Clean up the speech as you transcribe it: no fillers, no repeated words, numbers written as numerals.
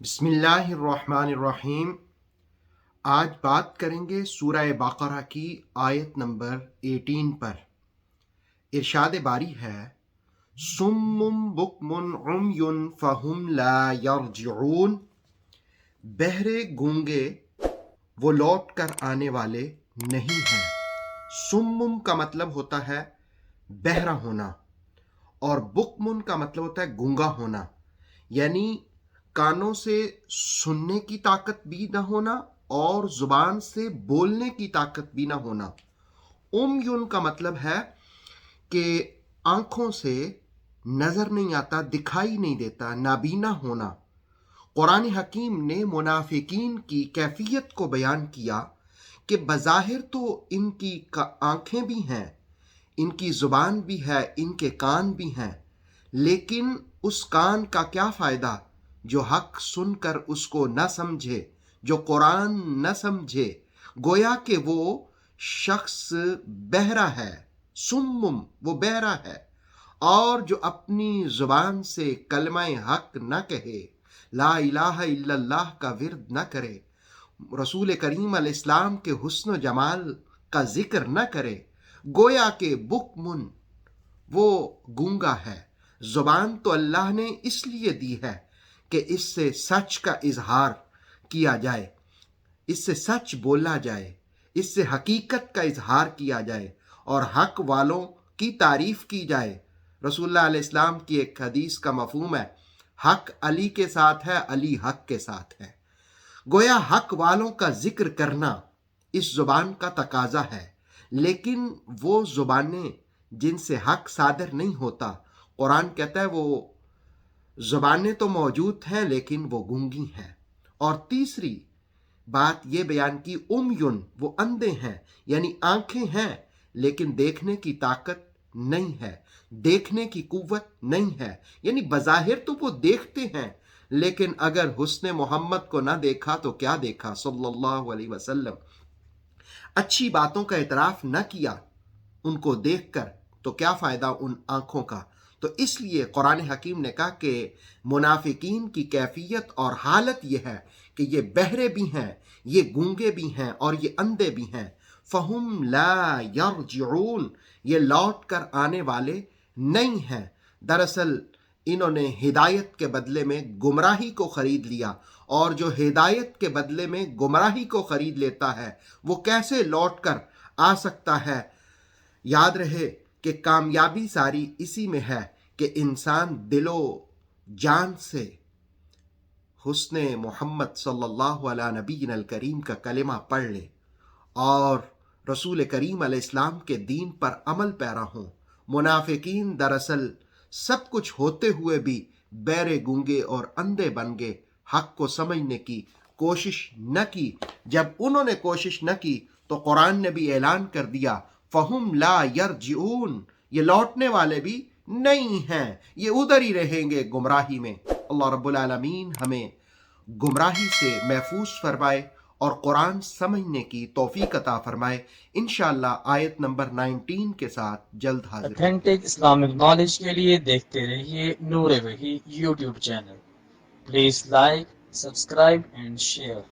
بسم اللہ الرحمن الرحیم۔ آج بات کریں گے سورہ بقرہ کی آیت نمبر 18 پر۔ ارشاد باری ہے صم بکم عمی فہم لا یرجعون، بہرے گونگے وہ لوٹ کر آنے والے نہیں ہیں۔ صم کا مطلب ہوتا ہے بہرا ہونا، اور بکم کا مطلب ہوتا ہے گونگا ہونا، یعنی کانوں سے سننے کی طاقت بھی نہ ہونا اور زبان سے بولنے کی طاقت بھی نہ ہونا۔ عمیٌ کا مطلب ہے کہ آنکھوں سے نظر نہیں آتا، دکھائی نہیں دیتا، نابینا ہونا۔ قرآن حکیم نے منافقین کی کیفیت کو بیان کیا کہ بظاہر تو ان کی آنکھیں بھی ہیں، ان کی زبان بھی ہے، ان کے کان بھی ہیں، لیکن اس کان کا کیا فائدہ جو حق سن کر اس کو نہ سمجھے، جو قرآن نہ سمجھے۔ گویا کہ وہ شخص بہرا ہے، سمم وہ بہرا ہے، اور جو اپنی زبان سے کلمہ حق نہ کہے، لا الہ الا اللہ کا ورد نہ کرے، رسول کریم علیہ السلام کے حسن و جمال کا ذکر نہ کرے، گویا کہ بکمن وہ گونگا ہے۔ زبان تو اللہ نے اس لیے دی ہے کہ اس سے سچ کا اظہار کیا جائے، اس سے سچ بولا جائے، اس سے حقیقت کا اظہار کیا جائے اور حق والوں کی تعریف کی جائے۔ رسول اللہ علیہ السلام کی ایک حدیث کا مفہوم ہے، حق علی کے ساتھ ہے، علی حق کے ساتھ ہے۔ گویا حق والوں کا ذکر کرنا اس زبان کا تقاضا ہے، لیکن وہ زبانیں جن سے حق صادر نہیں ہوتا، قرآن کہتا ہے وہ زبانیں تو موجود ہیں لیکن وہ گونگی ہیں۔ اور تیسری بات یہ بیان کی عمیٌ وہ اندھے ہیں، یعنی آنکھیں ہیں لیکن دیکھنے کی طاقت نہیں ہے، دیکھنے کی قوت نہیں ہے، یعنی بظاہر تو وہ دیکھتے ہیں لیکن اگر حسن محمد کو نہ دیکھا تو کیا دیکھا صلی اللہ علیہ وسلم، اچھی باتوں کا اعتراف نہ کیا ان کو دیکھ کر تو کیا فائدہ ان آنکھوں کا۔ تو اس لیے قرآن حکیم نے کہا کہ منافقین کی کیفیت اور حالت یہ ہے کہ یہ بہرے بھی ہیں، یہ گونگے بھی ہیں اور یہ اندھے بھی ہیں۔ فہم لا یرجعون، یہ لوٹ کر آنے والے نہیں ہیں۔ دراصل انہوں نے ہدایت کے بدلے میں گمراہی کو خرید لیا، اور جو ہدایت کے بدلے میں گمراہی کو خرید لیتا ہے وہ کیسے لوٹ کر آ سکتا ہے؟ یاد رہے کہ کامیابی ساری اسی میں ہے کہ انسان دل و جان سے حسن محمد صلی اللہ علیہ نبی الکریم کا کلمہ پڑھ لے اور رسول کریم علیہ السلام کے دین پر عمل پیرا ہوں۔ منافقین دراصل سب کچھ ہوتے ہوئے بھی بہرے گونگے اور اندھے بن گئے، حق کو سمجھنے کی کوشش نہ کی۔ جب انہوں نے کوشش نہ کی تو قرآن نے بھی اعلان کر دیا فہم لا یرجعون، یہ لوٹنے والے بھی نہیں ہیں، یہ ادھر ہی رہیں گے گمراہی میں۔ اللہ رب العالمین ہمیں گمراہی سے محفوظ فرمائے اور قرآن سمجھنے کی توفیق عطا فرمائے۔ انشاءاللہ آیت نمبر 19 کے ساتھ جلد حاضر۔ اتھینٹک اسلامک نالج کے لیے دیکھتے رہیے نور وحی YouTube channel. Please like, subscribe and share.